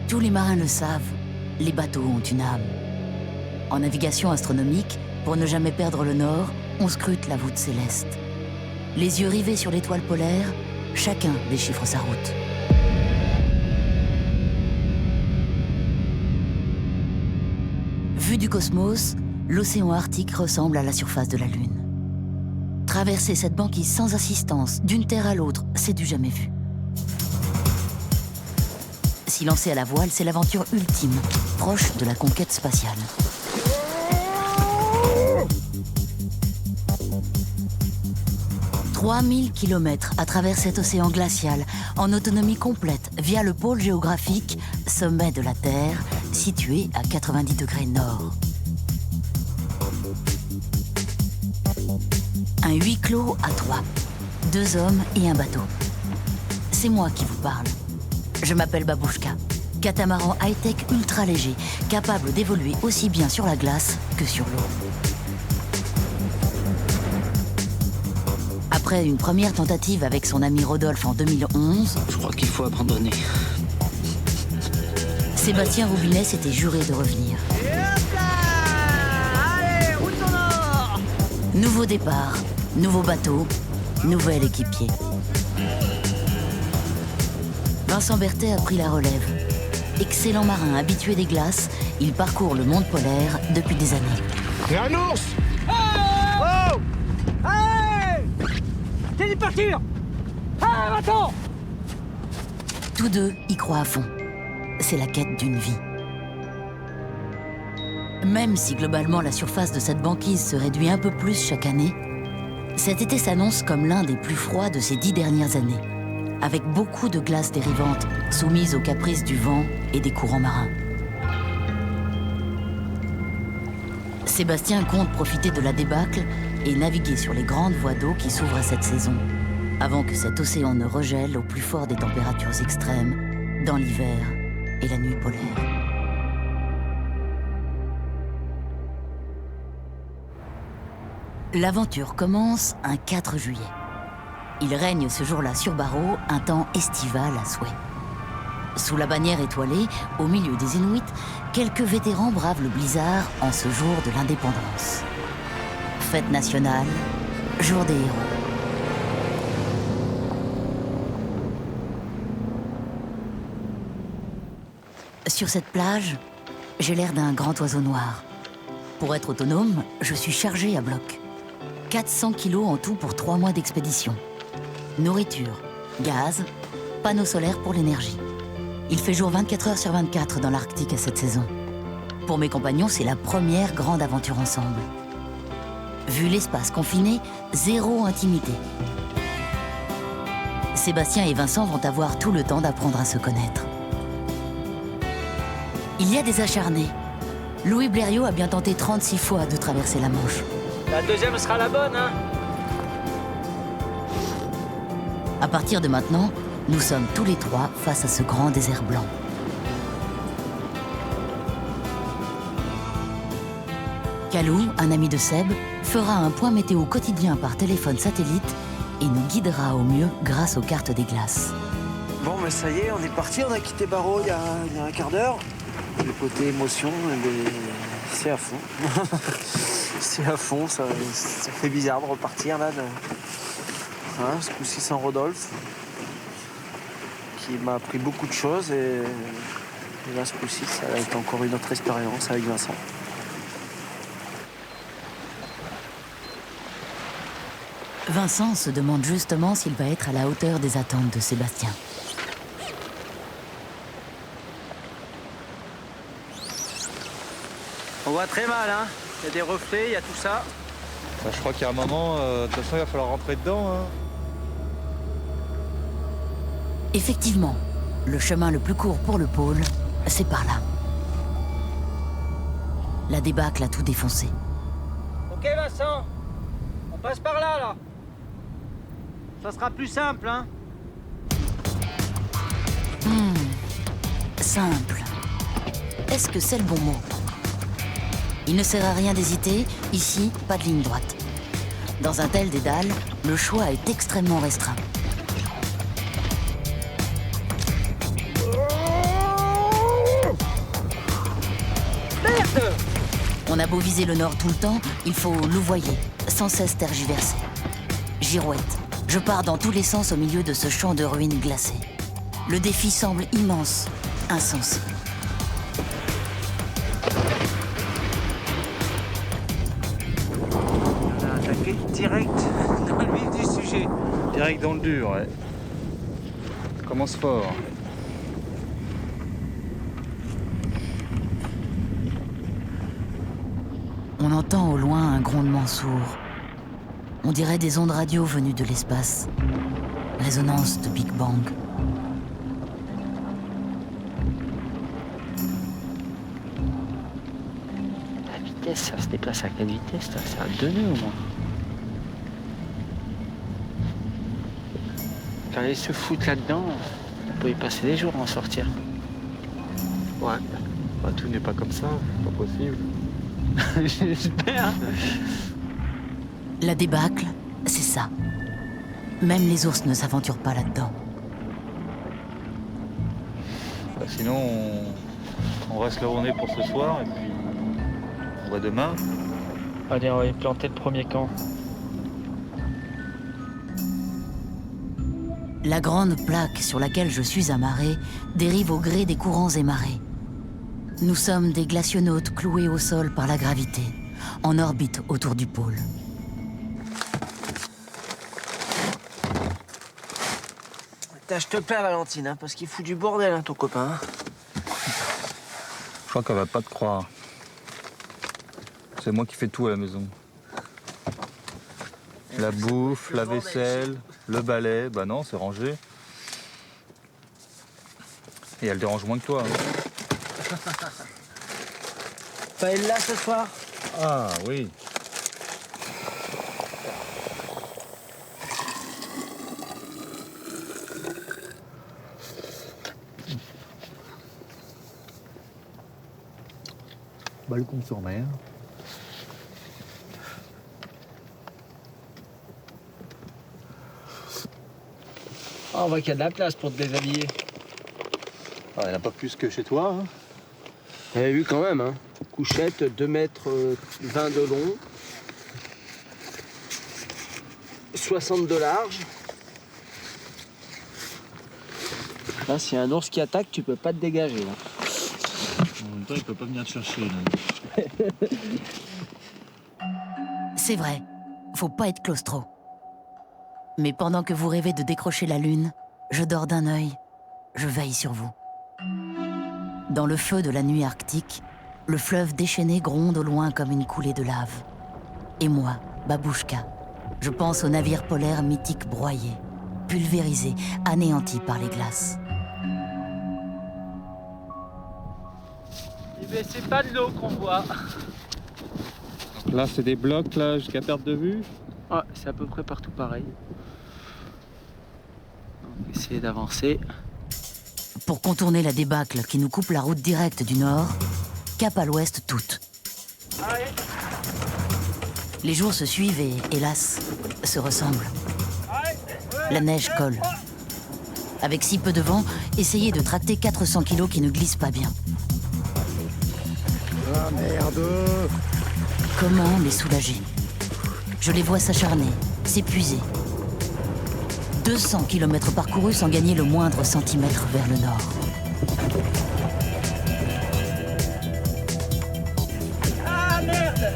Tous les marins le savent, les bateaux ont une âme. En navigation astronomique, pour ne jamais perdre le nord, on scrute la voûte céleste. Les yeux rivés sur l'étoile polaire, chacun déchiffre sa route. Vu du cosmos, l'océan Arctique ressemble à la surface de la Lune. Traverser cette banquise sans assistance, d'une terre à l'autre, c'est du jamais vu. S'y lancer à la voile, c'est l'aventure ultime, proche de la conquête spatiale. « 3000 km à travers cet océan glacial, en autonomie complète, via le pôle géographique, sommet de la Terre, situé à 90 degrés nord. Un huis clos à 3, 2 hommes et un bateau. C'est moi qui vous parle. Je m'appelle Babouchka, catamaran high-tech ultra léger, capable d'évoluer aussi bien sur la glace que sur l'eau. Après une première tentative avec son ami Rodolphe en 2011... Je crois qu'il faut abandonner. Sébastien Roubinet s'était juré de revenir. Et hop là! Allez, roule ton or! Nouveau départ, nouveau bateau, nouvel équipier. Vincent Berthet a pris la relève. Excellent marin habitué des glaces, il parcourt le monde polaire depuis des années. Et un ours! Oh! Allez! T'es dit partir! Ah, attends! Tous deux y croient à fond. C'est la quête d'une vie. Même si globalement la surface de cette banquise se réduit un peu plus chaque année, cet été s'annonce comme l'un des plus froids de ces 10 dernières années, avec beaucoup de glace dérivante soumise aux caprices du vent et des courants marins. Sébastien compte profiter de la débâcle et naviguer sur les grandes voies d'eau qui s'ouvrent à cette saison, avant que cet océan ne regèle au plus fort des températures extrêmes, dans l'hiver et la nuit polaire. L'aventure commence un 4 juillet. Il règne ce jour-là sur Barrow un temps estival à souhait. Sous la bannière étoilée, au milieu des Inuits, quelques vétérans bravent le blizzard en ce jour de l'indépendance. Fête nationale, jour des héros. Sur cette plage, j'ai l'air d'un grand oiseau noir. Pour être autonome, je suis chargé à bloc. 400 kilos en tout pour 3 mois d'expédition. Nourriture, gaz, panneaux solaires pour l'énergie. Il fait jour 24 heures sur 24 dans l'Arctique à cette saison. Pour mes compagnons, c'est la première grande aventure ensemble. Vu l'espace confiné, zéro intimité. Sébastien et Vincent vont avoir tout le temps d'apprendre à se connaître. Il y a des acharnés. Louis Blériot a bien tenté 36 fois de traverser la Manche. La deuxième sera la bonne, hein? À partir de maintenant, nous sommes tous les trois face à ce grand désert blanc. Calou, un ami de Seb, fera un point météo quotidien par téléphone satellite et nous guidera au mieux grâce aux cartes des glaces. Bon, mais ça y est, on est parti, on a quitté Barrow il y a un quart d'heure. Le côté émotion, c'est à fond. C'est à fond, ça fait bizarre de repartir là. Ce coup-ci sans Rodolphe, qui m'a appris beaucoup de choses. Et là, ce coup-ci, ça va être encore une autre expérience avec Vincent. Vincent se demande justement s'il va être à la hauteur des attentes de Sébastien. On voit très mal, hein? Il y a des reflets, il y a tout ça. Bah, je crois qu'il y a un moment, de toute façon, il va falloir rentrer dedans. Hein. Effectivement, le chemin le plus court pour le pôle, c'est par là. La débâcle a tout défoncé. Ok, Vincent, on passe par là, là. Ça sera plus simple, hein? Simple. Est-ce que c'est le bon mot? Il ne sert à rien d'hésiter, ici, pas de ligne droite. Dans un tel dédale, le choix est extrêmement restreint. On a beau viser le nord tout le temps, il faut louvoyer, sans cesse tergiverser. Girouette, je pars dans tous les sens au milieu de ce champ de ruines glacées. Le défi semble immense, insensé. On a attaqué direct dans le vif du sujet. Direct dans le dur, ouais. Ça commence fort. On entend au loin un grondement sourd. On dirait des ondes radio venues de l'espace. Résonance de Big Bang. La vitesse, ça se déplace à quelle vitesse là? C'est à 2 nœuds au moins. Quand ils se foutent là-dedans, on peut y passer des jours à en sortir. Ouais. Bah, tout n'est pas comme ça, c'est pas possible. J'espère. La débâcle, c'est ça. Même les ours ne s'aventurent pas là-dedans. Bah, sinon, on reste là où on est pour ce soir et puis on voit demain. Allez, on va y planter le premier camp. La grande plaque sur laquelle je suis amarré dérive au gré des courants et marées. Nous sommes des glacionautes cloués au sol par la gravité, en orbite autour du pôle. Je te plains, Valentine, hein, parce qu'il fout du bordel, hein, ton copain. Hein. Je crois qu'elle va pas te croire. C'est moi qui fais tout à la maison. La bouffe, la vaisselle, le balai, bah non, c'est rangé. Et elle dérange moins que toi. Hein. Pas elle là ce soir? Ah oui. Balcon-sur-Mer. Oh, on voit qu'il y a de la place pour te déshabiller. Ah, il n'y en a pas plus que chez toi. Hein. Vous avez vu quand même, hein. Couchette, 2 mètres 20 de long, 60 de large. Là, s'il y a un ours qui attaque, tu peux pas te dégager. Là. En même temps, il peut pas venir te chercher. Là. C'est vrai, faut pas être claustro. Mais pendant que vous rêvez de décrocher la lune, je dors d'un œil, je veille sur vous. Dans le feu de la nuit arctique, le fleuve déchaîné gronde au loin comme une coulée de lave. Et moi, Babouchka, je pense au navire polaire mythique broyé, pulvérisé, anéanti par les glaces. Eh bien, c'est pas de l'eau qu'on voit. Donc là, c'est des blocs là jusqu'à perte de vue. Ouais, c'est à peu près partout pareil. On va essayer d'avancer. Pour contourner la débâcle qui nous coupe la route directe du nord, cap à l'ouest toute. Les jours se suivent et, hélas, se ressemblent. La neige colle. Avec si peu de vent, essayez de tracter 400 kilos qui ne glissent pas bien. Ah merde! Comment les soulager? Je les vois s'acharner, s'épuiser. 200 km parcourus sans gagner le moindre centimètre vers le nord. Ah merde!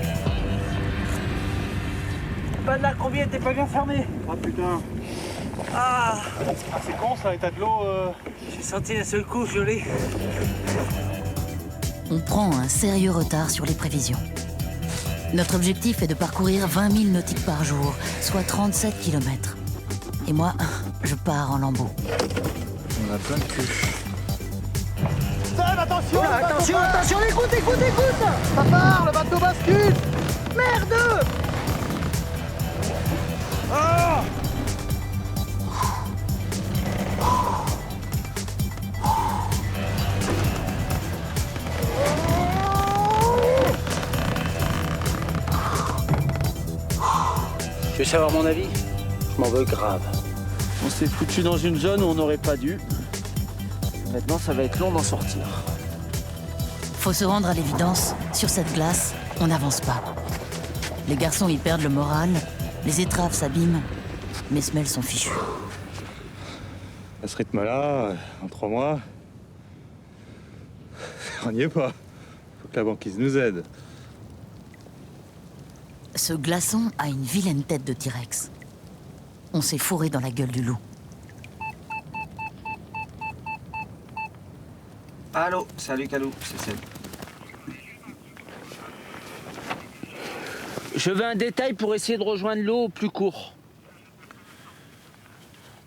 Pas de la combien t'es pas bien fermé. Ah putain! Ah, C'est con ça, l'état de l'eau. j'ai senti un seul coup violet. On prend un sérieux retard sur les prévisions. Notre objectif est de parcourir 20 000 nautiques par jour, soit 37 km. Et moi, je pars en lambeaux. On a plein de cul. Attention, Attention, écoute! ça part, le bateau bascule. Merde! Ah! Tu veux savoir mon avis? Je m'en veux grave. On s'est foutu dans une zone où on n'aurait pas dû. Maintenant, ça va être long d'en sortir. Faut se rendre à l'évidence, sur cette glace, On n'avance pas. Les garçons y perdent le moral, les étraves s'abîment, mes semelles sont fichues. À ce rythme-là, en 3 mois, on n'y est pas. Faut que la banquise nous aide. Ce glaçon a une vilaine tête de T-Rex. On s'est fourré dans la gueule du loup. Allô, salut Calou, c'est Seb. Je veux un détail pour essayer de rejoindre l'eau au plus court.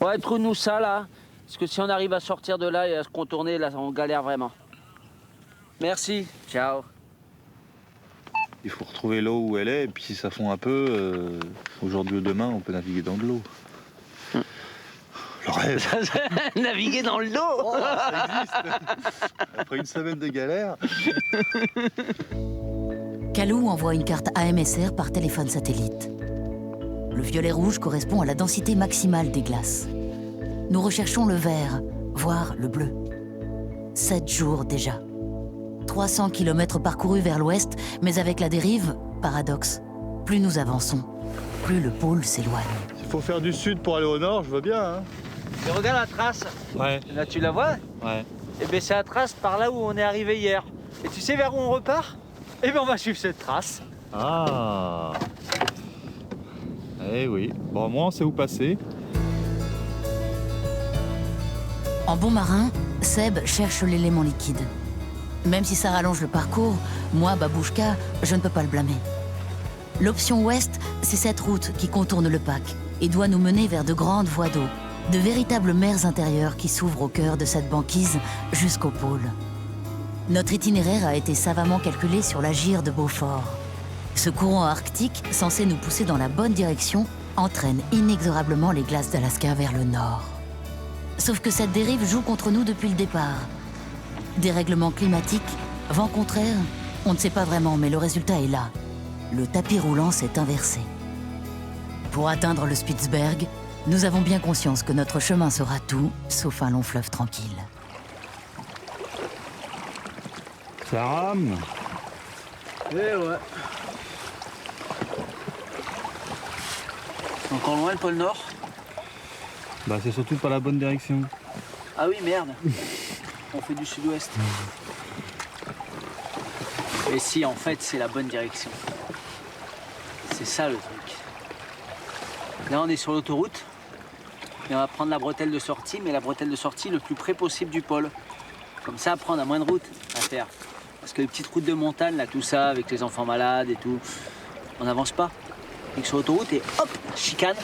Ouais, trouve-nous ça là. Parce que si on arrive à sortir de là et à se contourner, là, on galère vraiment. Merci, ciao. Il faut retrouver l'eau où elle est, et puis si ça fond un peu, aujourd'hui ou demain, on peut naviguer dans de l'eau. Le rêve. Naviguer dans l'eau. Oh, ça existe. Après une semaine de galère. Calou envoie une carte AMSR par téléphone satellite. Le violet rouge correspond à la densité maximale des glaces. Nous recherchons le vert, voire le bleu. 7 jours déjà. 300 km parcourus vers l'ouest, mais avec la dérive, paradoxe. Plus nous avançons, plus le pôle s'éloigne. S'il faut faire du sud pour aller au nord, je veux bien. Hein. Et regarde la trace. Ouais. Là, tu la vois? Ouais. Eh bien, c'est la trace par là où on est arrivé hier. Et tu sais vers où on repart? Eh bien, on va suivre cette trace. Ah. Eh oui. Bon, moi, on sait où passer. En bon marin, Seb cherche l'élément liquide. Même si ça rallonge le parcours, moi, Babouchka, je ne peux pas le blâmer. L'option ouest, c'est cette route qui contourne le Pac et doit nous mener vers de grandes voies d'eau, de véritables mers intérieures qui s'ouvrent au cœur de cette banquise jusqu'au pôle. Notre itinéraire a été savamment calculé sur la gyre de Beaufort. Ce courant arctique, censé nous pousser dans la bonne direction, entraîne inexorablement les glaces d'Alaska vers le nord. Sauf que cette dérive joue contre nous depuis le départ. Dérèglement climatique, vent contraire, on ne sait pas vraiment, mais le résultat est là. Le tapis roulant s'est inversé. Pour atteindre le Spitzberg, nous avons bien conscience que notre chemin sera tout, sauf un long fleuve tranquille. Ça rame. Eh ouais. Encore loin le pôle Nord? Bah, c'est surtout pas la bonne direction. Ah oui, merde. On fait du sud-ouest. Et si, en fait, c'est la bonne direction. C'est ça le truc. Là, on est sur l'autoroute. Et on va prendre la bretelle de sortie, mais la bretelle de sortie le plus près possible du pôle. Comme ça, après, on a moins de route à faire. Parce que les petites routes de montagne, là, tout ça, avec les enfants malades et tout, on n'avance pas. Et que sur l'autoroute, et hop, chicane.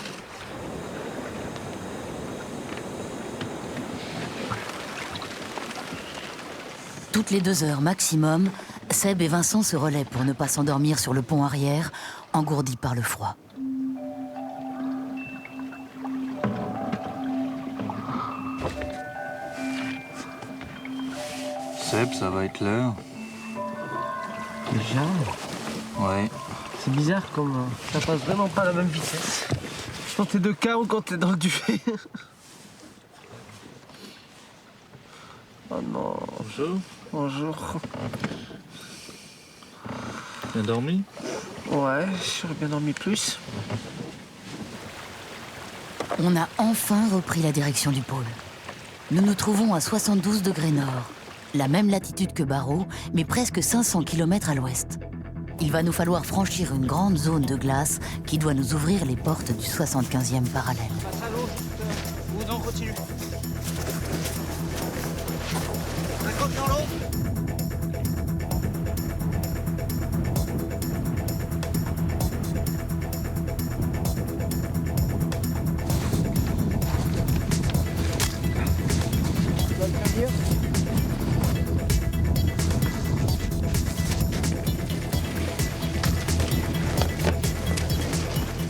Toutes les 2 heures maximum, Seb et Vincent se relaient pour ne pas s'endormir sur le pont arrière, engourdis par le froid. Seb, ça va être l'heure. Déjà? Ouais. C'est bizarre comme ça passe vraiment pas à la même vitesse. Quand t'es de cas ou quand t'es dans le duvet. Oh non. Bonjour. Bonjour. Bien dormi? Ouais, j'aurais bien dormi plus. On a enfin repris la direction du pôle. Nous nous trouvons à 72 degrés nord, la même latitude que Barrow, mais presque 500 km à l'ouest. Il va nous falloir franchir une grande zone de glace qui doit nous ouvrir les portes du 75e parallèle. Passe à l'eau. Ou non, continue. 50 dans l'eau.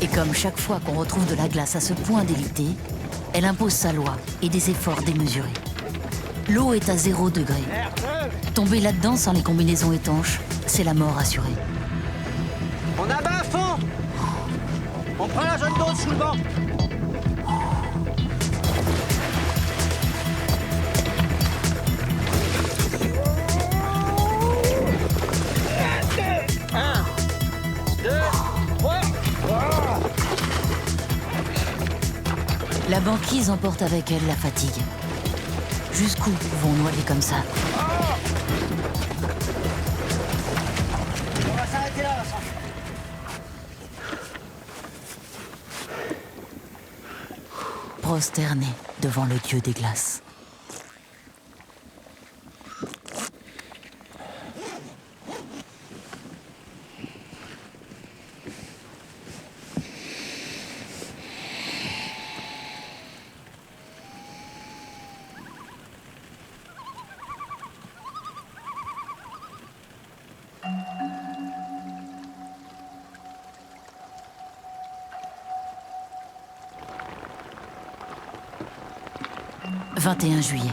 Et comme chaque fois qu'on retrouve de la glace à ce point d'éviter, elle impose sa loi et des efforts démesurés. L'eau est à 0 degré. Tomber là-dedans sans les combinaisons étanches, c'est la mort assurée. On abat à fond. On prend la zone d'eau sous le banc. Un. banquise emporte avec elle la fatigue. Jusqu'où vont-nous aller comme ça? On va s'arrêter là, Vincent. Prosterné devant le dieu des glaces. « 21 juillet.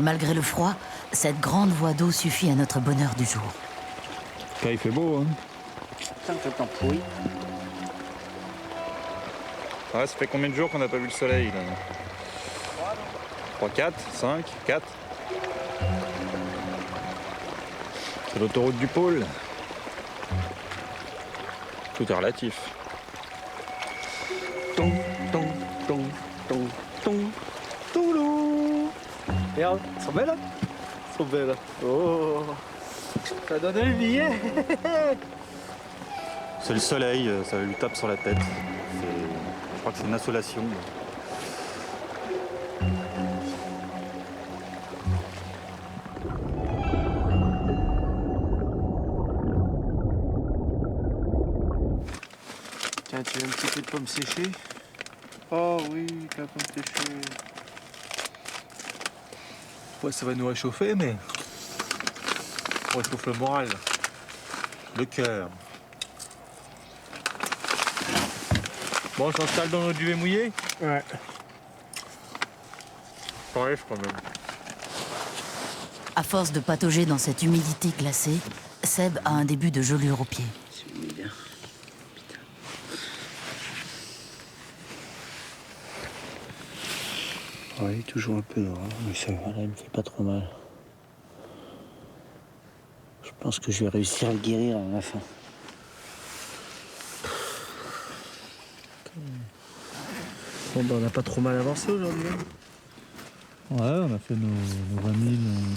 Malgré le froid, cette grande voie d'eau suffit à notre bonheur du jour. Là, il fait beau, hein. Putain, que le temps pourri. Ouais, ça fait combien de jours qu'on n'a pas vu le soleil, là? 3, 4, 5, 4. C'est l'autoroute du pôle. Tout est relatif. Ton, ton, ton, ton, ton, toulou. Regarde, elles sont belles, hein? Elles sont belles. Oh, ça donne le billet. C'est le soleil, ça lui tape sur la tête. Je crois que c'est une insolation. Tiens, tu veux un petit peu de pomme séchée? Oh oui, la pomme séchée. Ouais, ça va nous réchauffer, mais on réchauffe le moral, le cœur. Bon, on s'installe dans notre duvet mouillé? Ouais. Bref, quand même. À force de patauger dans cette humidité glacée, Seb a un début de gelure aux pieds. C'est humide, hein. Oui, toujours un peu noir, mais ça va, là, il me fait pas trop mal. Je pense que je vais réussir à le guérir à la fin. Bon, ben, on n'a pas trop mal avancé aujourd'hui. Hein. Ouais, on a fait nos 20 000.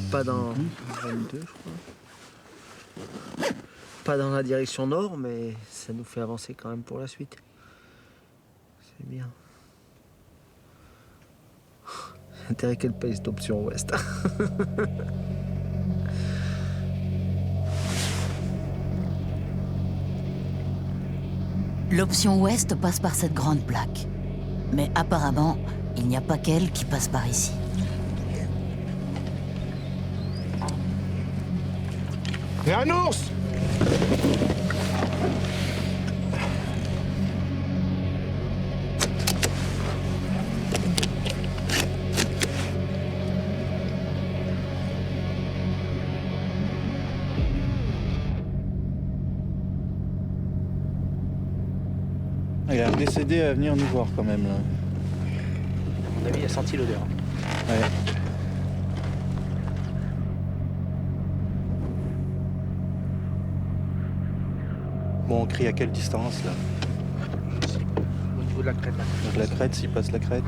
Pas dans 22, je crois. Pas dans la direction nord, mais ça nous fait avancer quand même pour la suite. C'est bien. Intérêt qu'elle paye cette option ouest. L'option ouest passe par cette grande plaque. Mais apparemment, il n'y a pas qu'elle qui passe par ici. Et un ours! Il y a un décédé à venir nous voir quand même là. À mon avis, il a senti l'odeur. Ouais. Bon, on crie à quelle distance là? Au niveau de la crête, là. Donc la crête, s'il passe la crête.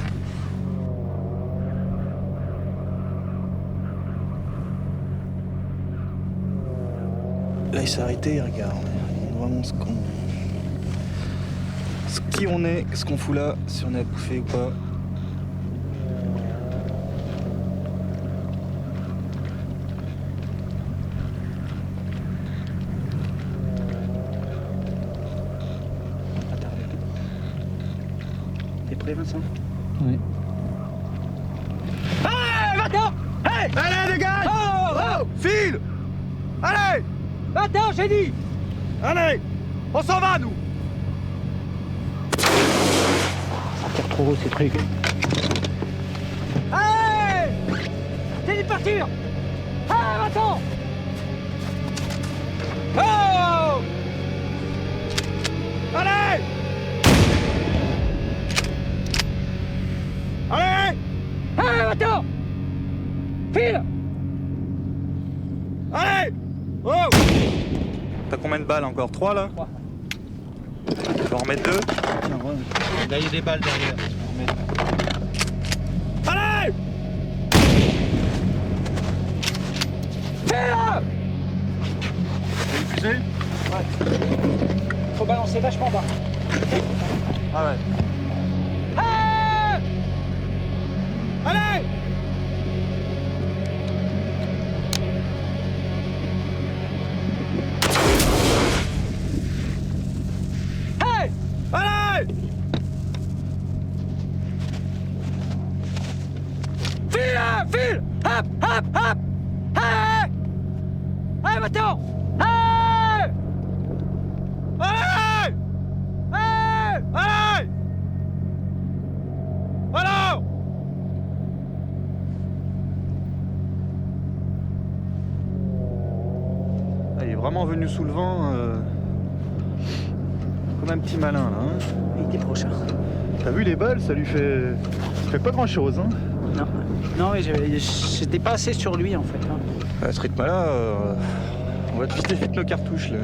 Là il s'est arrêté, il regarde. Il voit vraiment qui on est, ce qu'on fout là, si on est à bouffer ou pas. T'es prêt, Vincent? Oui. Hey, va-t'en! Hey! Allez, dégage! Oh, oh! File! Allez! Va-t'en, j'ai dit! Allez! On s'en va, nous! Ça tire trop haut, ces trucs. Allez! J'ai dit de partir! Allez, va-t'en! Oh! Allez! Allez! Allez, va-t'en! File! Allez! Oh! T'as combien de balles encore? 3 là? 3. Tu vas en remettre 2? Là, il y a des balles derrière. mettre. Allez! Fais-le! T'as diffusé? Faut balancer vachement bas. Ah ouais. Allez! Hey! Allez! File! File! Hop! Hop! Hop! Hey! Allez, Mathéo! Hey! Allez! Hey! Allez! Alors! Ah, il est vraiment venu sous le vent. Comme un petit malin là. Hein. Il était prochain. T'as vu les balles, ça lui fait pas grand chose. Hein. Non, non, mais j'étais pas assez sur lui en fait. Hein. À ce rythme-là, on va te vider vite nos cartouches là.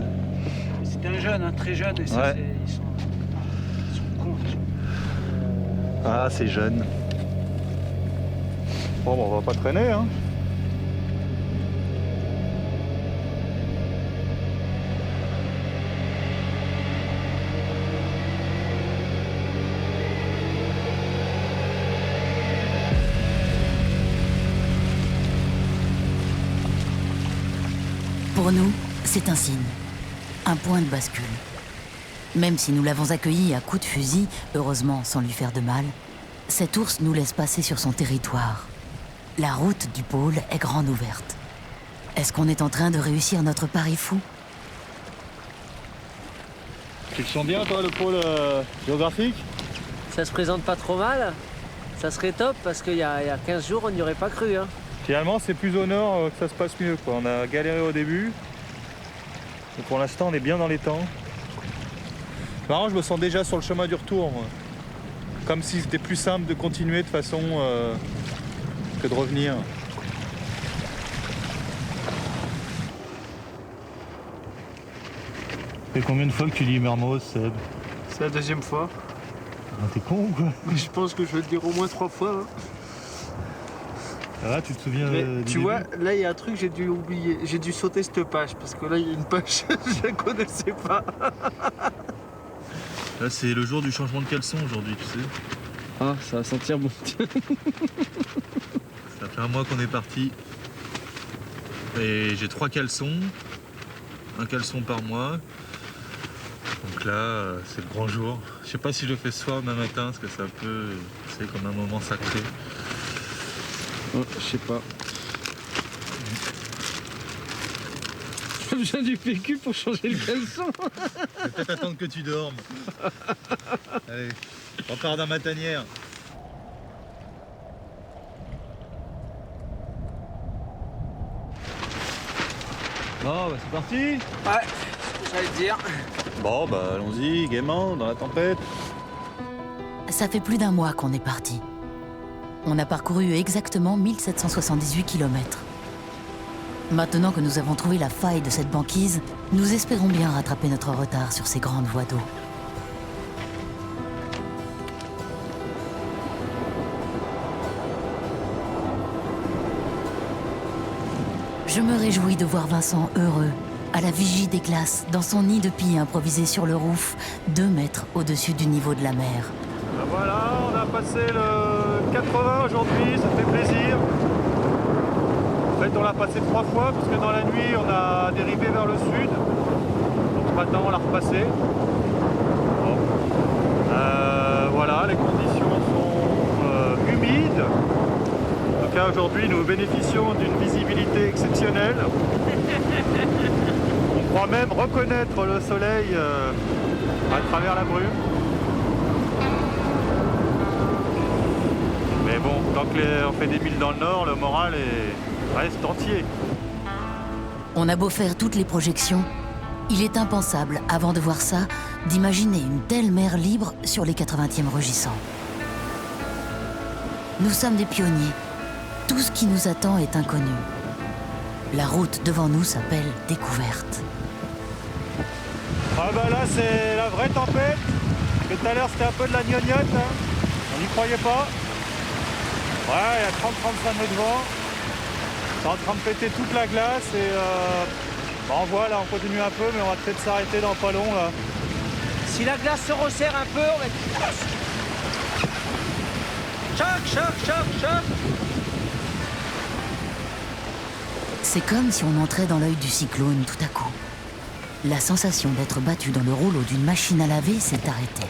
C'était un jeune, hein, très jeune, et ça, Ouais. ils sont cons. Les gens. Ah, c'est jeune. Bon, on va pas traîner, hein. Pour nous, c'est un signe, un point de bascule. Même si nous l'avons accueilli à coups de fusil, heureusement sans lui faire de mal, cet ours nous laisse passer sur son territoire. La route du pôle est grande ouverte. Est-ce qu'on est en train de réussir notre pari fou? Tu le sens bien, toi, le pôle géographique? Ça se présente pas trop mal. Ça serait top parce qu'il y a 15 jours, on n'y aurait pas cru. Hein. Finalement, c'est plus au nord que ça se passe mieux, quoi. On a galéré au début. Et pour l'instant, on est bien dans les temps. C'est marrant, je me sens déjà sur le chemin du retour, moi. Comme si c'était plus simple de continuer de façon que de revenir. Ça fait combien de fois que tu dis Mermoz, Seb? C'est la deuxième fois. Ah, t'es con ou quoi? Je pense que je vais le dire au moins 3 fois. Hein. Ah, tu te souviens Mais du tu début? vois, là il y a un truc j'ai dû oublier. J'ai dû sauter cette page parce que là il y a une page je la connaissais pas. Là, c'est le jour du changement de caleçon aujourd'hui, tu sais. Ah, ça va sentir bon. Ça fait un mois qu'on est parti. Et j'ai 3 caleçons. Un caleçon par mois. Donc là, c'est le grand jour. Je sais pas si je le fais ce soir, demain matin, parce que c'est un peu... C'est comme un moment sacré. Oh, je sais pas. J'ai besoin du PQ pour changer le caleçon. Je vais peut-être attendre que tu dormes. Allez, on part d'un matanière. Bon, bah c'est parti. Ouais, j'allais te dire. Bon, bah allons-y, gaiement, dans la tempête. Ça fait plus d'un mois qu'on est parti. On a parcouru exactement 1778 km. Maintenant que nous avons trouvé la faille de cette banquise, nous espérons bien rattraper notre retard sur ces grandes voies d'eau. Je me réjouis de voir Vincent heureux, à la vigie des glaces, dans son nid de pie improvisé sur le roof, 2 mètres au-dessus du niveau de la mer. Ben voilà, on a passé le 80 aujourd'hui, ça fait plaisir. En fait, on l'a passé 3 fois, parce que dans la nuit, on a dérivé vers le sud. Donc ce matin, on l'a repassé. Bon. Voilà, les conditions sont humides. En tout cas, aujourd'hui, nous bénéficions d'une visibilité exceptionnelle. On croit même reconnaître le soleil à travers la brume. Mais bon, tant qu'on fait des milles dans le nord, le moral reste entier. On a beau faire toutes les projections, il est impensable, avant de voir ça, d'imaginer une telle mer libre sur les 80e rugissants. Nous sommes des pionniers. Tout ce qui nous attend est inconnu. La route devant nous s'appelle découverte. Ah bah là, c'est la vraie tempête. Tout à l'heure, c'était un peu de la gnognotte. Hein. On n'y croyait pas. Ouais, il y a 30-35 mètres de vent. C'est en train de péter toute la glace et on voit là, on continue un peu, mais on va peut-être s'arrêter dans pas long là. Si la glace se resserre un peu, on va être... Choc. C'est comme si on entrait dans l'œil du cyclone tout à coup. La sensation d'être battu dans le rouleau d'une machine à laver s'est arrêtée.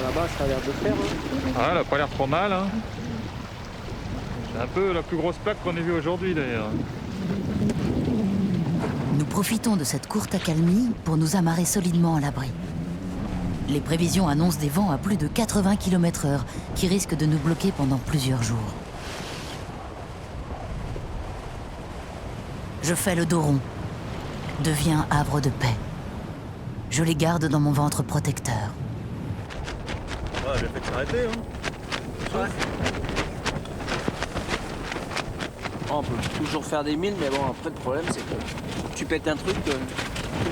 Là-bas, ça a l'air de faire. Hein. Ah, elle a pas l'air trop mal. Hein. C'est un peu la plus grosse plaque qu'on ait vue aujourd'hui d'ailleurs. Nous profitons de cette courte accalmie pour nous amarrer solidement à l'abri. Les prévisions annoncent des vents à plus de 80 km/h qui risquent de nous bloquer pendant plusieurs jours. Je fais le dos rond. Deviens havre de paix. Je les garde dans mon ventre protecteur. Ouais, bien fait de s'arrêter. Hein. Ouais. On peut toujours faire des milles, mais bon, après le problème c'est que tu pètes un truc,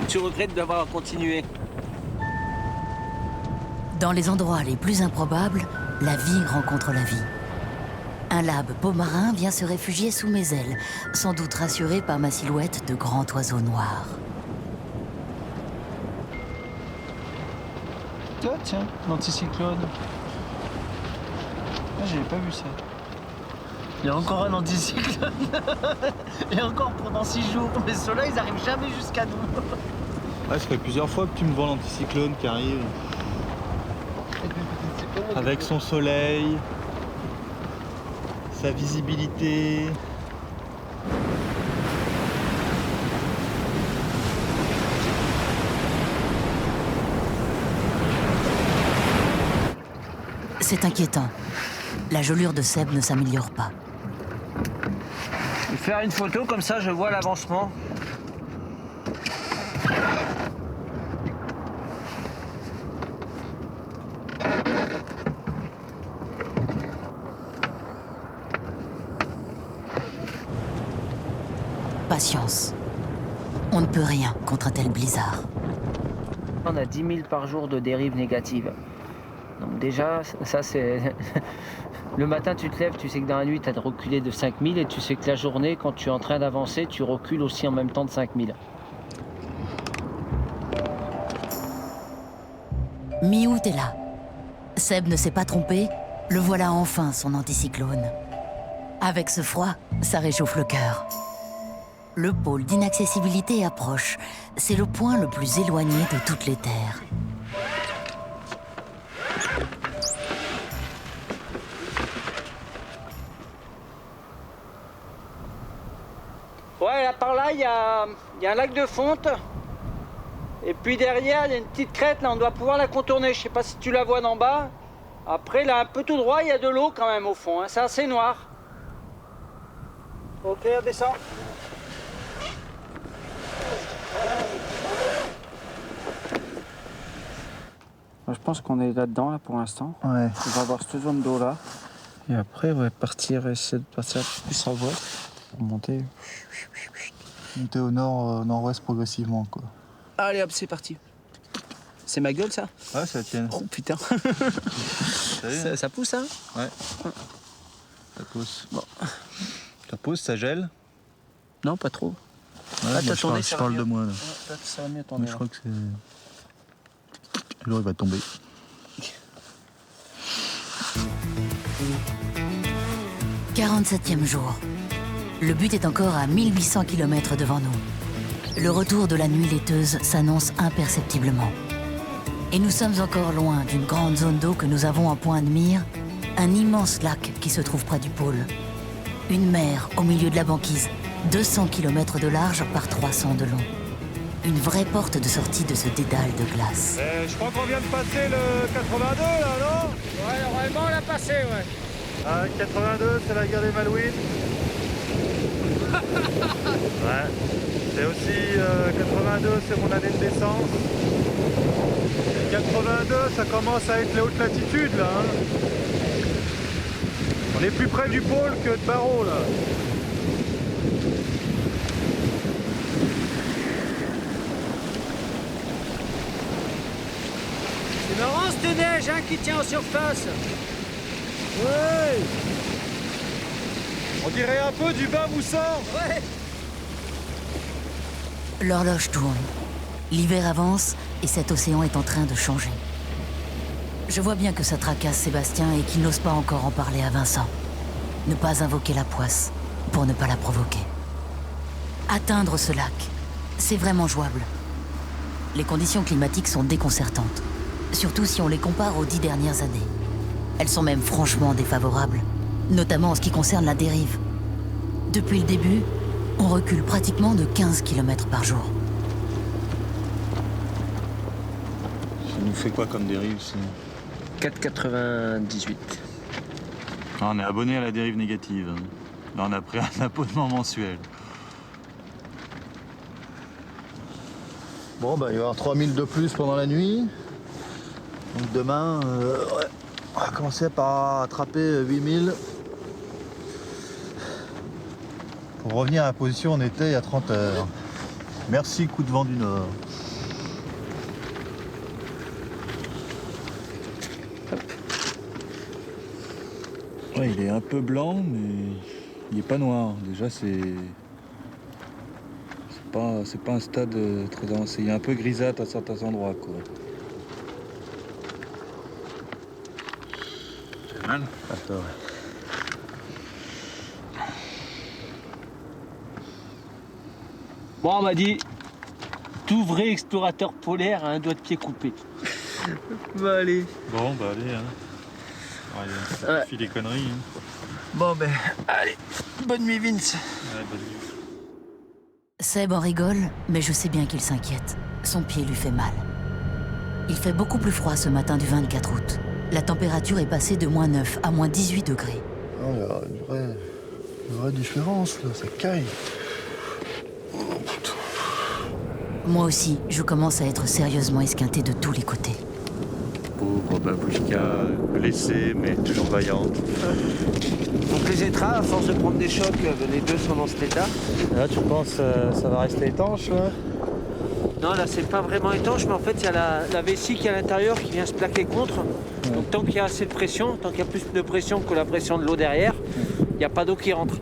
tu regrettes d'avoir continué. Dans les endroits les plus improbables, la vie rencontre la vie. Un lab pomarin vient se réfugier sous mes ailes, sans doute rassuré par ma silhouette de grand oiseau noir. Ah tiens, l'anticyclone. Ah, j'avais pas vu ça. Il y a encore un anticyclone. Et encore pendant 6 jours. Mais ceux-là, ils arrivent jamais jusqu'à nous. Ouais, ça fait plusieurs fois que tu me vends l'anticyclone qui arrive. Avec son soleil, sa visibilité. C'est inquiétant. La gelure de Seb ne s'améliore pas. Je vais faire une photo, comme ça je vois l'avancement. Patience. On ne peut rien contre un tel blizzard. On a 10 000 par jour de dérives négatives. Donc déjà, ça c'est... Le matin, tu te lèves, tu sais que dans la nuit, tu as reculé de 5000 et tu sais que la journée, quand tu es en train d'avancer, tu recules aussi en même temps de 5000. Mi-août est là. Seb ne s'est pas trompé, le voilà enfin son anticyclone. Avec ce froid, ça réchauffe le cœur. Le pôle d'inaccessibilité approche. C'est le point le plus éloigné de toutes les terres. Ouais, là par là, il y a un lac de fonte. Et puis derrière, il y a une petite crête, là, on doit pouvoir la contourner. Je sais pas si tu la vois d'en bas. Après, là, un peu tout droit, il y a de l'eau quand même au fond. Hein. C'est assez noir. Ok, on descend. Je pense qu'on est là-dedans, là, pour l'instant. Ouais. On va avoir cette zone d'eau là. Et après, ouais, essayer de partir plus à l'ouest pour monter. Monter au nord, nord-ouest progressivement, quoi. Allez hop, c'est parti. C'est ma gueule, ça? Ouais, c'est la tienne. Oh putain. Ça pousse, hein? Ouais. Ça pousse. Bon. Ça pousse, ça gèle. Non, pas trop. Ouais, Ah, moi, t'as je parle de moi, là. Ça va mieux, ton Moi, je crois que c'est... L'eau, il va tomber. « 47e jour. Le but est encore à 1800 km devant nous. Le retour de la nuit laiteuse s'annonce imperceptiblement. Et nous sommes encore loin d'une grande zone d'eau que nous avons en point de mire, un immense lac qui se trouve près du pôle. Une mer au milieu de la banquise, 200 km de large par 300 de long. Une vraie porte de sortie de ce dédale de glace. Je crois qu'on vient de passer le 82 là, non? Ouais, normalement, on l'a passé, ouais. Ah, 82, c'est la guerre des Malouines. Ouais. C'est aussi 82, c'est mon année de naissance. 82, ça commence à être les hautes latitudes là. Hein. On est plus près du pôle que de Barreau là. l'engin qui tient en surface. Ouais. On dirait un peu du bain moussant. Ouais. L'horloge tourne. L'hiver avance et cet océan est en train de changer. Je vois bien que ça tracasse Sébastien et qu'il n'ose pas encore en parler à Vincent. Ne pas invoquer la poisse pour ne pas la provoquer. Atteindre ce lac, c'est vraiment jouable. Les conditions climatiques sont déconcertantes, surtout si on les compare aux 10 dernières années. Elles sont même franchement défavorables, notamment en ce qui concerne la dérive. Depuis le début, on recule pratiquement de 15 km par jour. Ça nous fait quoi comme dérive sinon? 4,98. Ah, on est abonné à la dérive négative. Là, on a pris un abonnement mensuel. Bon, bah, il va y avoir 3000 de plus pendant la nuit. Donc demain, ouais, on va commencer par attraper 8000. Pour revenir à la position où on était il y a 30 heures. Merci, coup de vent du nord. Ouais, il est un peu blanc, mais il n'est pas noir. Déjà, c'est pas un stade très avancé. Il est un peu grisâtre à certains endroits, quoi. C'est mal. Attends, ouais. Bon, on m'a dit, tout vrai explorateur polaire a un doigt de pied coupé. Bah allez. Bon, bah allez, hein. Allez, ça suffit des conneries. Hein. Bon, ben, allez. Bonne nuit, Vince. Ouais, bonne nuit. Seb en rigole, mais je sais bien qu'il s'inquiète. Son pied lui fait mal. Il fait beaucoup plus froid ce matin du 24 août. La température est passée de -9 à -18 degrés. Oh, il y a une vraie différence, là, ça caille. Oh, putain. Moi aussi, je commence à être sérieusement esquinté de tous les côtés. Pauvre Babouchka, blessée, mais toujours vaillante. Donc les étras, à force de prendre des chocs, les deux sont dans cet état. Là, tu penses ça va rester étanche là? Non, là, c'est pas vraiment étanche, mais en fait, il y a la vessie qui est à l'intérieur qui vient se plaquer contre. Donc, tant qu'il y a assez de pression, tant qu'il y a plus de pression que la pression de l'eau derrière, il n'y a pas d'eau qui rentre.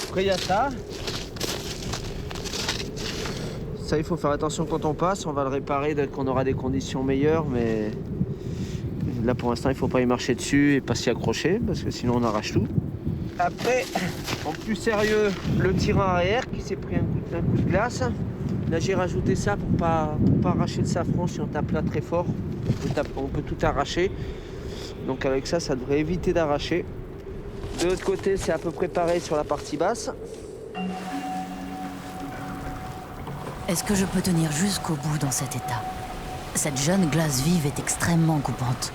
Après, il y a ça. Ça, il faut faire attention quand on passe. On va le réparer dès qu'on aura des conditions meilleures, mais là, pour l'instant, il ne faut pas y marcher dessus et pas s'y accrocher, parce que sinon, on arrache tout. Après, en plus sérieux, le tirant arrière qui s'est pris un coup de glace. Là, j'ai rajouté ça pour pas arracher le safran si on tape là très fort. On peut tout arracher. Donc avec ça, ça devrait éviter d'arracher. De l'autre côté, c'est à peu près pareil sur la partie basse. Est-ce que je peux tenir jusqu'au bout dans cet état? Cette jeune glace vive est extrêmement coupante.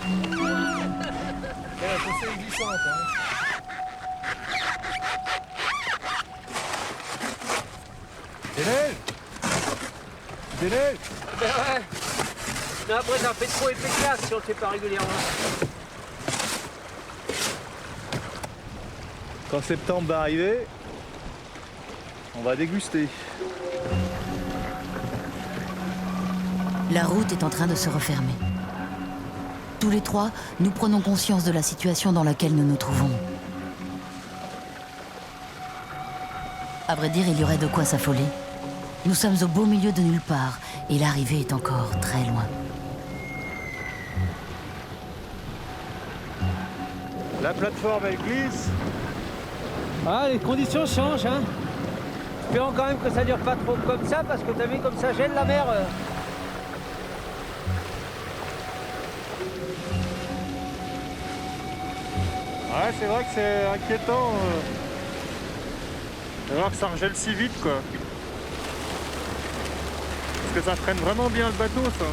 La chaussée est glissante, hein. Déneige. Ben ouais. Mais après, ça fait trop effet de glace si on le fait pas régulièrement. Quand septembre va arriver, on va déguster. La route est en train de se refermer. Tous les trois, nous prenons conscience de la situation dans laquelle nous nous trouvons. À vrai dire, il y aurait de quoi s'affoler. Nous sommes au beau milieu de nulle part et l'arrivée est encore très loin. La plateforme, elle glisse. Ah, les conditions changent, hein. Espérons quand même que ça dure pas trop comme ça, parce que t'as vu comme ça gèle la mer. Ouais, c'est vrai que c'est inquiétant. De voir que ça regèle si vite, quoi. Parce que ça freine vraiment bien le bateau, ça.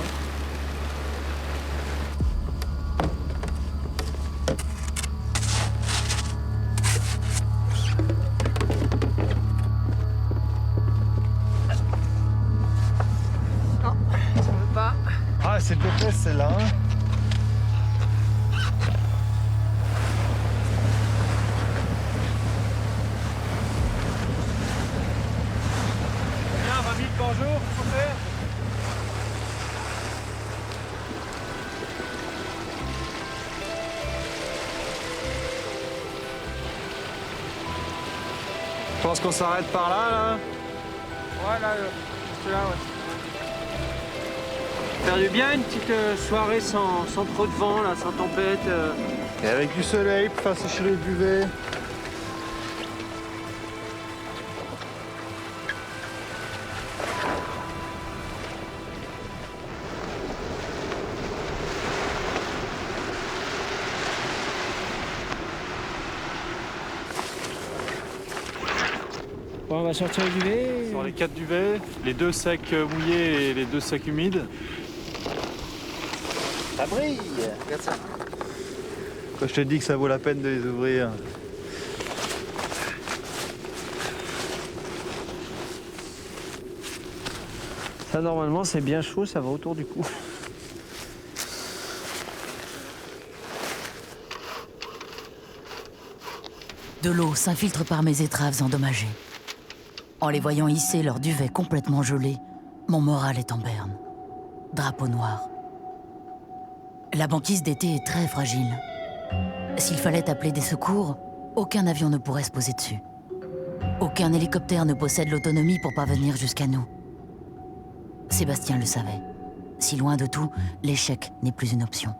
Ah, c'est de l'épais celle-là. Hein. Bien, 20 000 pas bonjour, s'il vous plaît. Je pense qu'on s'arrête par là. Ouais, là, juste là, ouais. Faire du bien, une petite soirée sans trop de vent, là, sans tempête. Et avec du soleil pour faire sécher les buvets. Bon, on va sortir le duvet. Sur les 4 duvets, les 2 sacs mouillés et les 2 sacs humides. Ça brille. Regarde ça. Quand je te dis que ça vaut la peine de les ouvrir. Ça, normalement, c'est bien chaud, ça va autour du cou. De l'eau s'infiltre par mes étraves endommagées. En les voyant hisser leur duvet complètement gelé, mon moral est en berne. Drapeau noir. La banquise d'été est très fragile. S'il fallait appeler des secours, aucun avion ne pourrait se poser dessus. Aucun hélicoptère ne possède l'autonomie pour parvenir jusqu'à nous. Sébastien le savait. Si loin de tout, l'échec n'est plus une option.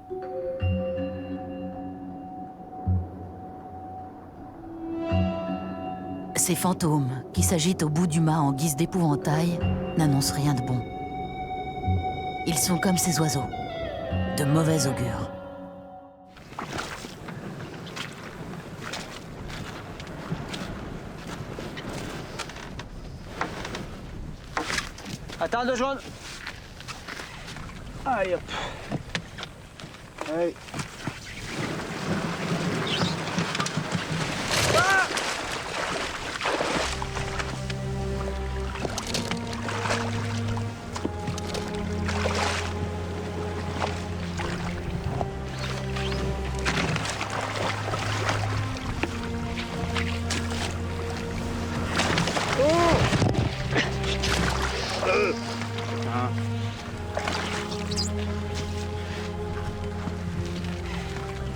Ces fantômes qui s'agitent au bout du mât en guise d'épouvantail n'annoncent rien de bon. Ils sont comme ces oiseaux, de mauvais augure. Attends de joindre. Allez hop. Allez.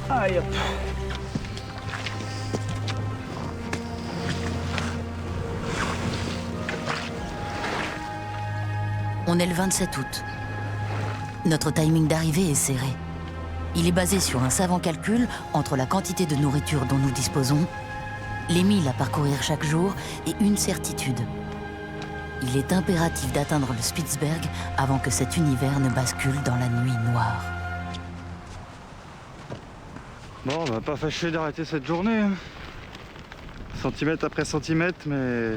Allez hop. On est le 27 août. Notre timing d'arrivée est serré. Il est basé sur un savant calcul entre la quantité de nourriture dont nous disposons, les milles à parcourir chaque jour et une certitude. Il est impératif d'atteindre le Spitzberg avant que cet univers ne bascule dans la nuit noire. Bon, on va pas fâcher d'arrêter cette journée. Hein. Centimètre après centimètre, mais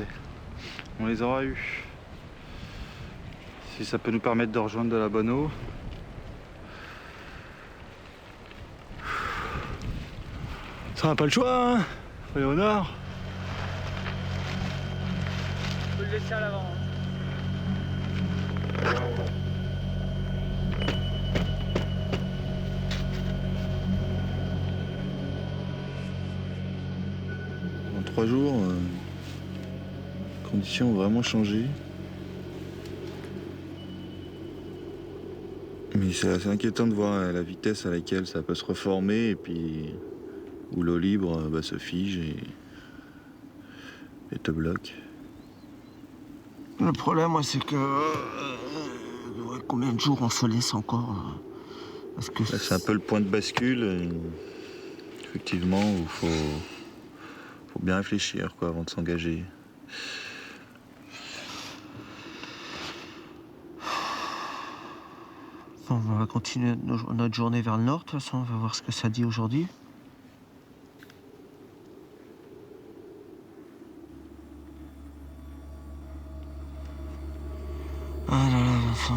on les aura eus. Si ça peut nous permettre de rejoindre de la bonne eau. Ça n'a pas le choix, hein. Faut aller au nord. On peut le laisser à l'avant. En 3 jours, les conditions ont vraiment changé. Mais c'est assez inquiétant de voir la vitesse à laquelle ça peut se reformer et puis où l'eau libre se fige et te bloque. Le problème, moi, c'est que... combien de jours on se laisse encore parce que... Là, c'est un peu le point de bascule, effectivement, où il faut bien réfléchir quoi, avant de s'engager. On va continuer notre journée vers le nord, de toute façon, on va voir ce que ça dit aujourd'hui. Ah là là, enfin...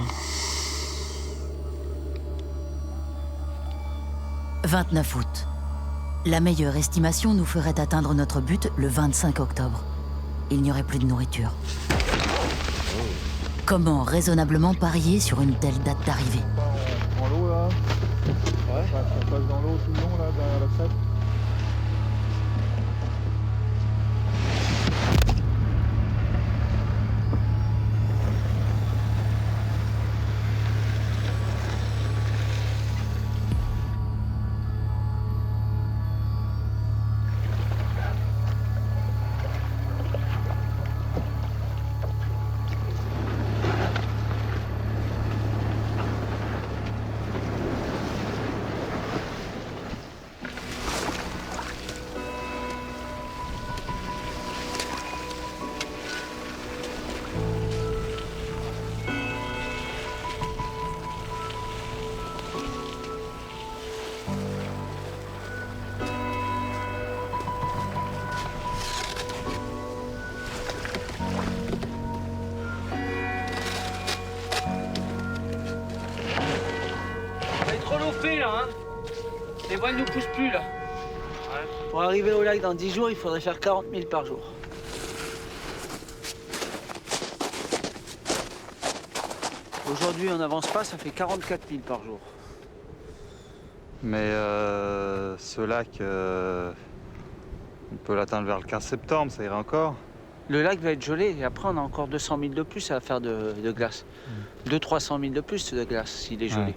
29 août. La meilleure estimation nous ferait atteindre notre but le 25 octobre. Il n'y aurait plus de nourriture. Comment raisonnablement parier sur une telle date d'arrivée? Dans l'eau là. Ouais. On passe dans l'eau tout le long là, derrière la crête. l'eau fait là, hein. Les voiles ne nous poussent plus là. Ouais. Pour arriver au lac dans 10 jours, il faudrait faire 40 000 par jour. Aujourd'hui, on n'avance pas, ça fait 44 000 par jour. Mais ce lac, on peut l'atteindre vers le 15 septembre, ça ira encore. Le lac va être gelé et après on a encore 200 000 de plus à faire de glace. 200-300 000 de plus de glace s'il est gelé. Ouais.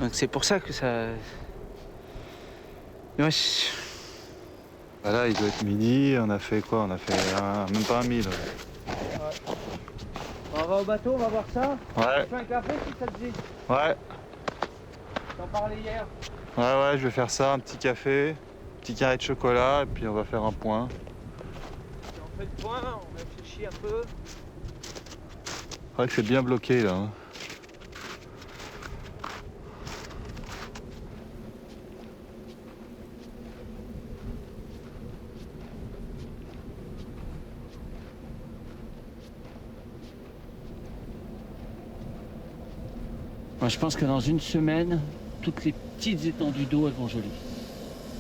Donc c'est pour ça que ça... Ouais. Bah là, il doit être midi, on a fait quoi? On a fait même pas 1000. Ouais. On va au bateau, on va voir ça. Ouais. Tu fais un café si ça te dit? Ouais. T'en parlais hier. Ouais, je vais faire ça, un petit café, petit carré de chocolat, et puis on va faire un point. Et on fait le point, on réfléchit un peu. C'est vrai que c'est bien bloqué là. Hein. Moi, je pense que dans une semaine, toutes les petites étendues d'eau, elles vont geler.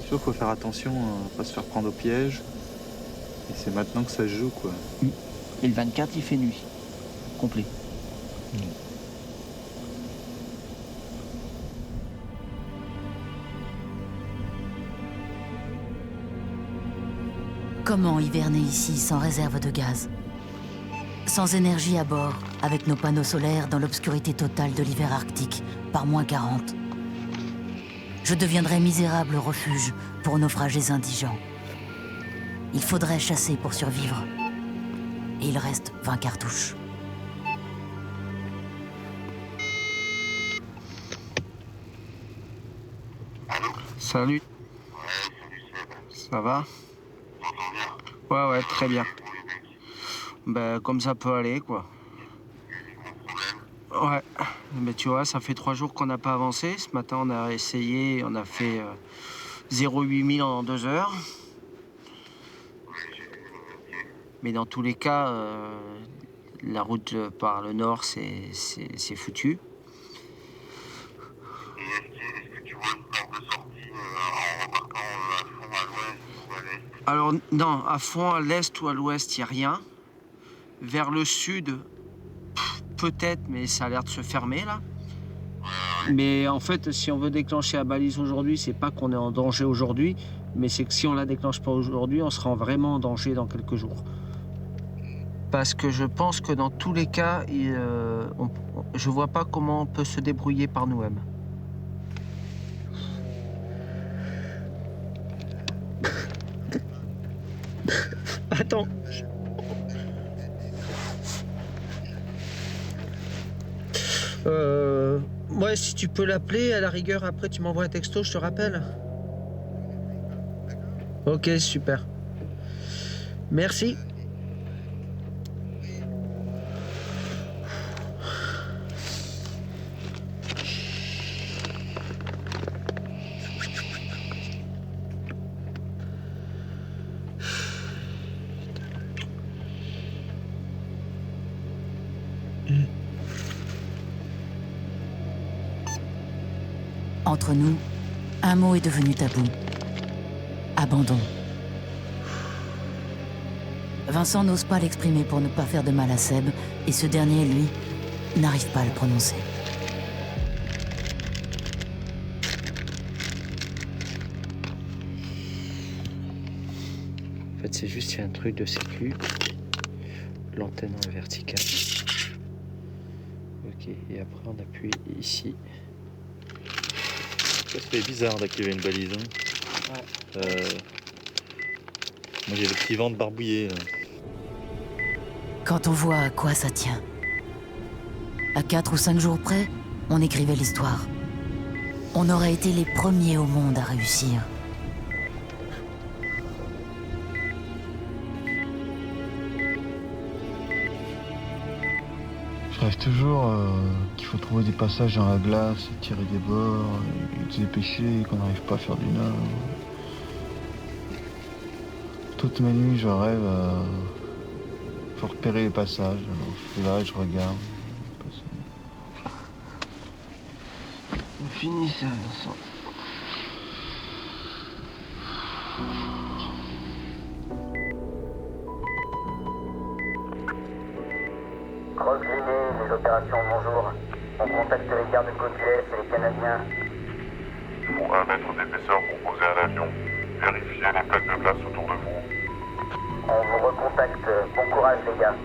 C'est sûr qu'il faut faire attention à pas se faire prendre au piège. Et c'est maintenant que ça se joue, quoi. Et le 24, il fait nuit. Complet. Comment hiverner ici sans réserve de gaz? Sans énergie à bord, avec nos panneaux solaires dans l'obscurité totale de l'hiver arctique, par moins 40. Je deviendrais misérable refuge pour naufragés indigents. Il faudrait chasser pour survivre. Et il reste 20 cartouches. Salut. Ça va? Ouais, très bien. Ben, comme ça peut aller, quoi. Ouais, mais tu vois, ça fait 3 jours qu'on n'a pas avancé. Ce matin, on a essayé, on a fait 0,8 000 en 2 heures. Mais dans tous les cas, la route par le nord, c'est foutu. Alors, non, à fond à l'est ou à l'ouest, il n'y a rien. Vers le sud, peut-être, mais ça a l'air de se fermer, là. Mais en fait, si on veut déclencher la balise aujourd'hui, c'est pas qu'on est en danger aujourd'hui, mais c'est que si on la déclenche pas aujourd'hui, on sera vraiment en danger dans quelques jours. Parce que je pense que dans tous les cas, je vois pas comment on peut se débrouiller par nous-mêmes. Attends. Ouais, si tu peux l'appeler, à la rigueur, après tu m'envoies un texto, je te rappelle. Ok, super. Merci. Entre nous, un mot est devenu tabou. Abandon. Vincent n'ose pas l'exprimer pour ne pas faire de mal à Seb, et ce dernier, lui, n'arrive pas à le prononcer. En fait, c'est juste, il y a un truc de sécu. L'antenne en verticale. Ok, et après on appuie ici. Ça fait bizarre d'activer une balise. Hein. Ouais. Moi j'ai le petit ventre barbouillé. Là. Quand on voit à quoi ça tient. À 4 ou 5 jours près, on écrivait l'histoire. On aurait été les premiers au monde à réussir. Je rêve toujours qu'il faut trouver des passages dans la glace, tirer des bords, et se dépêcher, qu'on n'arrive pas à faire du nord. Toutes mes nuits, je rêve faut repérer les passages. Alors, je suis là, je regarde. On finit ça, Vincent. Grosse Guinée, les opérations, bonjour. On contacte les gardes côtiers et les Canadiens. Il faut 1 mètre d'épaisseur pour poser un avion. Vérifiez les plaques de glace autour de vous. On vous recontacte. Bon courage, les gars.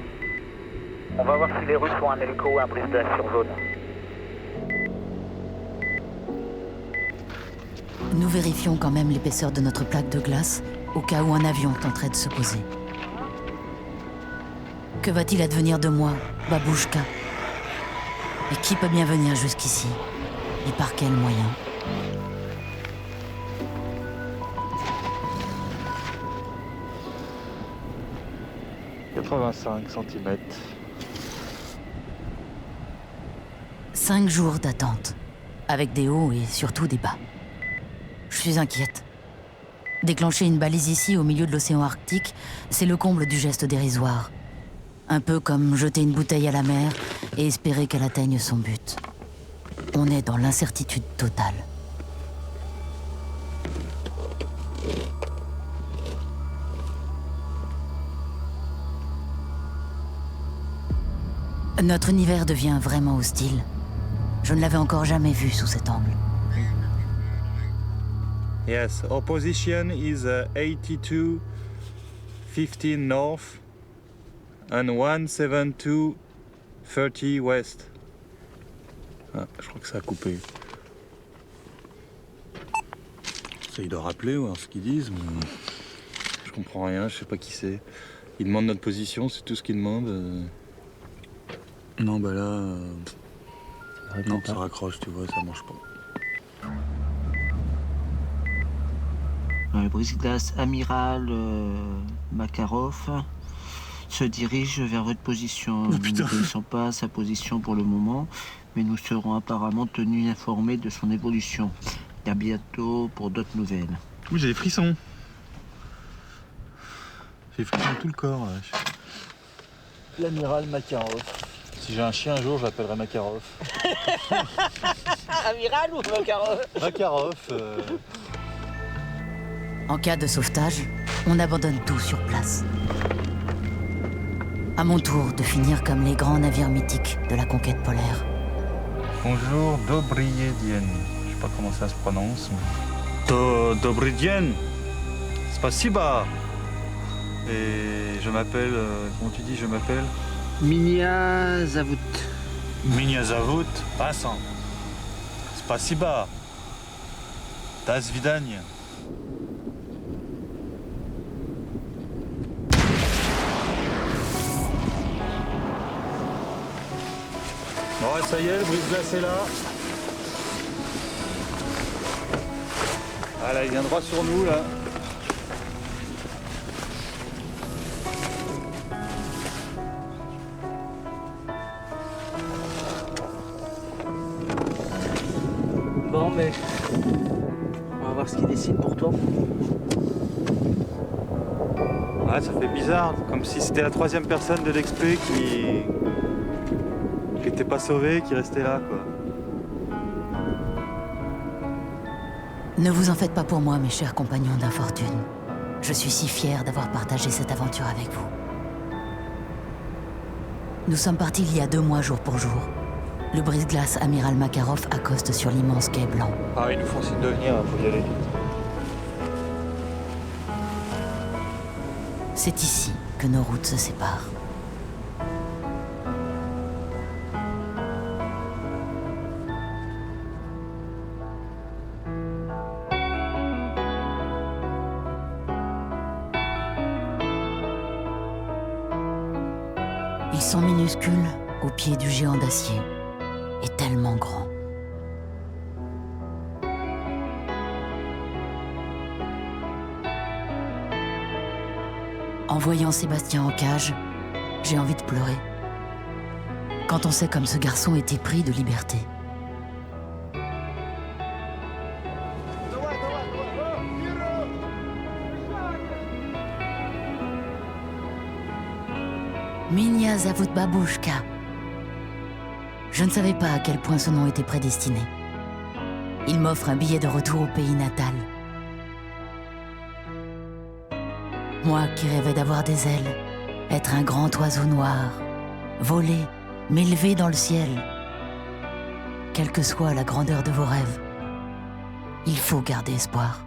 On va voir si les Russes ont un hélico ou un brise-glace sur zone. Nous vérifions quand même l'épaisseur de notre plaque de glace au cas où un avion tenterait de se poser. Que va-t-il advenir de moi, Babouchka? Et qui peut bien venir jusqu'ici? Et par quel moyen? « 85 cm. 5 jours d'attente, avec des hauts et surtout des bas. Je suis inquiète. Déclencher une balise ici au milieu de l'océan Arctique, c'est le comble du geste dérisoire. Un peu comme jeter une bouteille à la mer et espérer qu'elle atteigne son but. On est dans l'incertitude totale. Notre univers devient vraiment hostile. Je ne l'avais encore jamais vu sous cet angle. Yes, our position is 82, 15 north and 172, 30 west. Ah, je crois que ça a coupé. Ça, il doit rappeler ce qu'ils disent, mais je comprends rien, je sais pas qui c'est. Ils demandent notre position, c'est tout ce qu'ils demandent. Non, bah là... non, ça raccroche, tu vois, ça marche pas. Le brise-glace amiral Makarov se dirige vers votre position. Nous ne connaissons pas sa position pour le moment, mais nous serons apparemment tenus informés de son évolution. À bientôt pour d'autres nouvelles. Oui, j'ai des frissons. J'ai des frissons de tout le corps. L'amiral Makarov. Si j'ai un chien un jour, je l'appellerai Makarov. Amiral ou Makarov? Makarov. En cas de sauvetage, on abandonne tout sur place. À mon tour de finir comme les grands navires mythiques de la conquête polaire. Bonjour, Dobriyedien. Je sais pas comment ça se prononce. Dobriyedien. Spasiba. Et je m'appelle... comment tu dis, je m'appelle? Minia Zavut. Minia Zavut. Vincent. Spasiba. Das Vidania. Bon, ouais, ça y est, le brise-glace est là. Ah là, il vient droit sur nous, là. Bon, mais... on va voir ce qu'il décide pour toi. Ouais, ça fait bizarre, comme si c'était la 3e personne de l'expé qui était pas sauvé, qui restait là, quoi. Ne vous en faites pas pour moi, mes chers compagnons d'infortune. Je suis si fier d'avoir partagé cette aventure avec vous. Nous sommes partis il y a 2 mois jour pour jour. Le brise-glace amiral Makarov accoste sur l'immense quai blanc. Ah, ils nous font signe de venir, faut y aller. C'est ici que nos routes se séparent. Ils sont minuscules au pied du géant d'acier et tellement grands. En voyant Sébastien en cage, j'ai envie de pleurer. Quand on sait comme ce garçon est épris de liberté. Minia Zavut Babouchka. Je ne savais pas à quel point ce nom était prédestiné. Il m'offre un billet de retour au pays natal. Moi qui rêvais d'avoir des ailes, être un grand oiseau noir, voler, m'élever dans le ciel. Quelle que soit la grandeur de vos rêves, il faut garder espoir.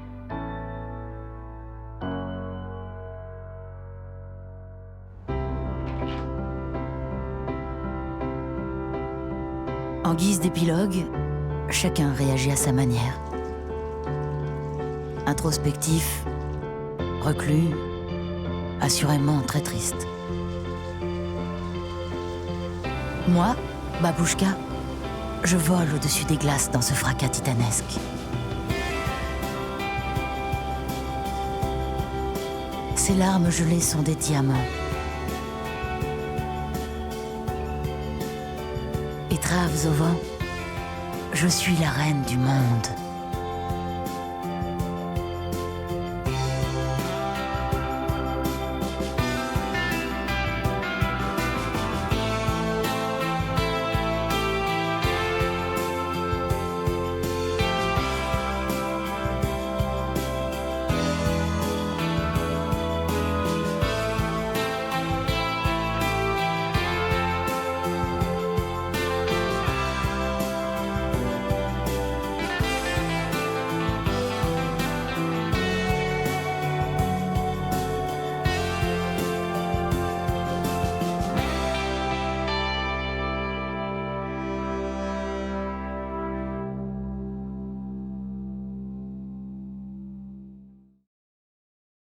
En guise d'épilogue, chacun réagit à sa manière. Introspectif, reclus, assurément très triste. Moi, Babouchka, je vole au-dessus des glaces dans ce fracas titanesque. Ces larmes gelées sont des diamants. Étraves au vent, je suis la reine du monde.